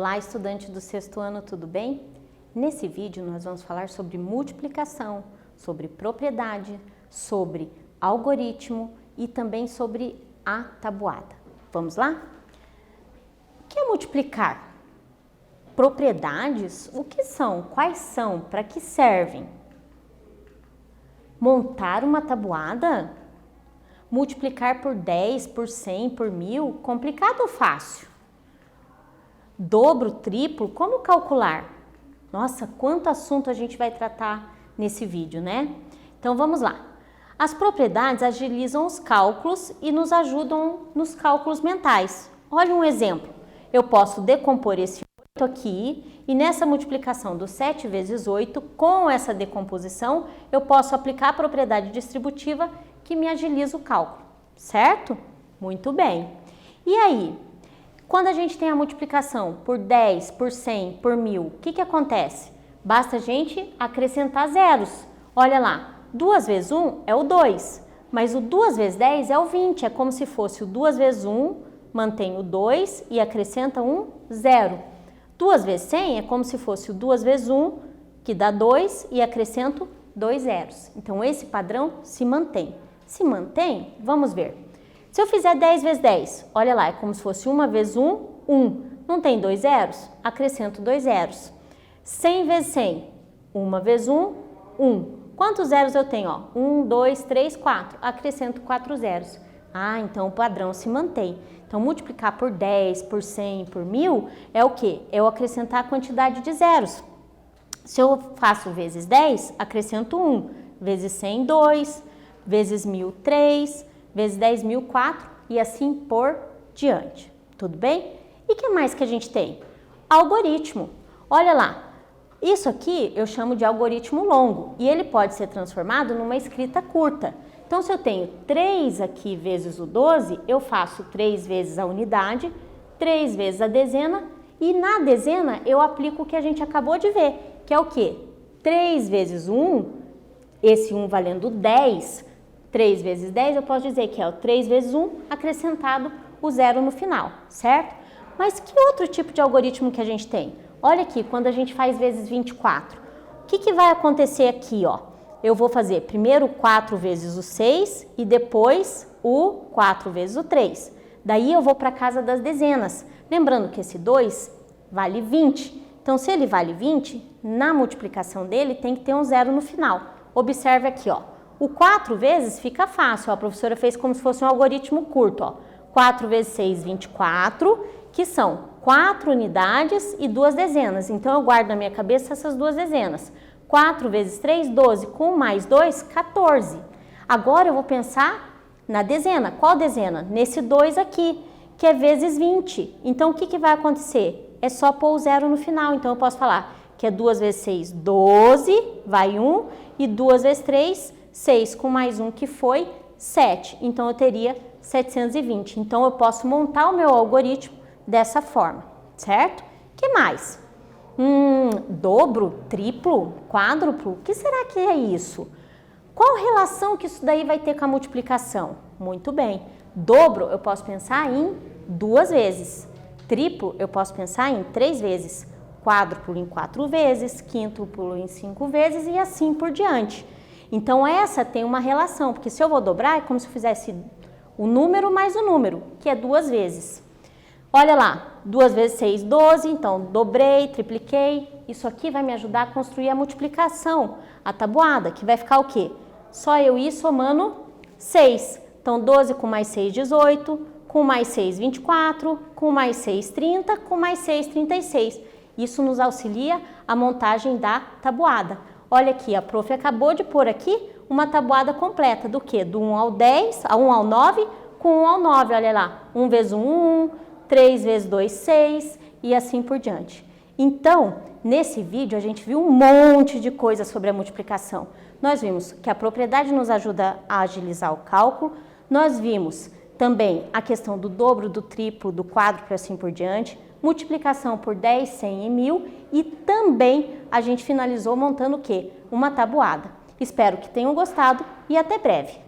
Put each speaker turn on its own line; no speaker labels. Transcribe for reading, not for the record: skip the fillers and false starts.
Olá, estudante do sexto ano, tudo bem? Nesse vídeo nós vamos falar sobre multiplicação, sobre propriedade, sobre algoritmo e também sobre a tabuada. Vamos lá? O que é multiplicar? Propriedades? O que são? Quais são? Para que servem? Montar uma tabuada? Multiplicar por 10, por 100, por 1000? Complicado ou fácil? Dobro, triplo, como calcular? Nossa, quanto assunto a gente vai tratar nesse vídeo, né? Então vamos lá. As propriedades agilizam os cálculos e nos ajudam nos cálculos mentais. Olha um exemplo. Eu posso decompor esse 8 aqui e nessa multiplicação do 7 vezes 8, com essa decomposição, eu posso aplicar a propriedade distributiva que me agiliza o cálculo, certo? Muito bem. E aí? Quando a gente tem a multiplicação por 10, por 100, por 1000, o que acontece? Basta a gente acrescentar zeros. Olha lá, 2 vezes 1 é o 2, mas o 2 vezes 10 é o 20. É como se fosse o 2 vezes 1, mantém o 2 e acrescenta um zero. 2 vezes 100 é como se fosse o 2 vezes 1, que dá 2 e acrescento 2 zeros. Então esse padrão se mantém. Se mantém, vamos ver. Se eu fizer 10 vezes 10, olha lá, é como se fosse 1 vezes 1, 1. Não tem 2 zeros? Acrescento 2 zeros. 100 vezes 100, 1 vezes 1, 1. Quantos zeros eu tenho? Ó? 1, 2, 3, 4. Acrescento 4 zeros. Ah, então o padrão se mantém. Então, multiplicar por 10, por 100, por 1000 é o quê? É eu acrescentar a quantidade de zeros. Se eu faço vezes 10, acrescento 1. Vezes 100, 2. Vezes 1000, 3. Vezes 10.000, 4 e assim por diante. Tudo bem? E o que mais que a gente tem? Algoritmo. Olha lá, isso aqui eu chamo de algoritmo longo e ele pode ser transformado numa escrita curta. Então, se eu tenho 3 aqui vezes o 12, eu faço 3 vezes a unidade, 3 vezes a dezena e na dezena eu aplico o que a gente acabou de ver, que é o quê? 3 vezes 1, esse 1 valendo 10, 3 vezes 10, eu posso dizer que é o 3 vezes 1 acrescentado o zero no final, certo? Mas que outro tipo de algoritmo que a gente tem? Olha aqui, quando a gente faz vezes 24, o que vai acontecer aqui, ó? Eu vou fazer primeiro 4 vezes o 6 e depois o 4 vezes o 3. Daí eu vou para a casa das dezenas. Lembrando que esse 2 vale 20. Então, se ele vale 20, na multiplicação dele tem que ter um zero no final. Observe aqui, ó. O 4 vezes fica fácil, ó, a professora fez como se fosse um algoritmo curto, ó. 4 vezes 6, 24, que são 4 unidades e 2 dezenas. Então, eu guardo na minha cabeça essas 2 dezenas. 4 vezes 3, 12, com mais 2, 14. Agora, eu vou pensar na dezena. Qual dezena? Nesse 2 aqui, que é vezes 20. Então, o que vai acontecer? É só pôr o zero no final. Então, eu posso falar que é 2 vezes 6, 12, vai 1, e 2 vezes 3, 6 com mais 1 que foi 7, então eu teria 720. Então eu posso montar o meu algoritmo dessa forma, certo? O que mais? Dobro, triplo, quádruplo, o que será que é isso? Qual relação que isso daí vai ter com a multiplicação? Muito bem, dobro eu posso pensar em 2 vezes, triplo eu posso pensar em 3 vezes, quádruplo em 4 vezes, quíntuplo em 5 vezes e assim por diante. Então, essa tem uma relação, porque se eu vou dobrar, é como se eu fizesse o número mais o número, que é 2 vezes. Olha lá, 2 vezes 6, 12, então dobrei, tripliquei. Isso aqui vai me ajudar a construir a multiplicação, a tabuada, que vai ficar o quê? Só eu ir somando 6. Então, 12 com mais 6, 18, com mais 6, 24, com mais 6, 30, com mais 6, 36. Isso nos auxilia a montagem da tabuada. Olha aqui, a prof acabou de pôr aqui uma tabuada completa do quê? Do 1 ao 10, a 1 ao 9, com 1 ao 9, olha lá. 1 vezes 1, 1, 3 vezes 2, 6 e assim por diante. Então, nesse vídeo a gente viu um monte de coisas sobre a multiplicação. Nós vimos que a propriedade nos ajuda a agilizar o cálculo, nós vimos também a questão do dobro, do triplo, do quádruplo e assim por diante, multiplicação por 10, 100 e 1000 e também a gente finalizou montando o quê? Uma tabuada. Espero que tenham gostado e até breve!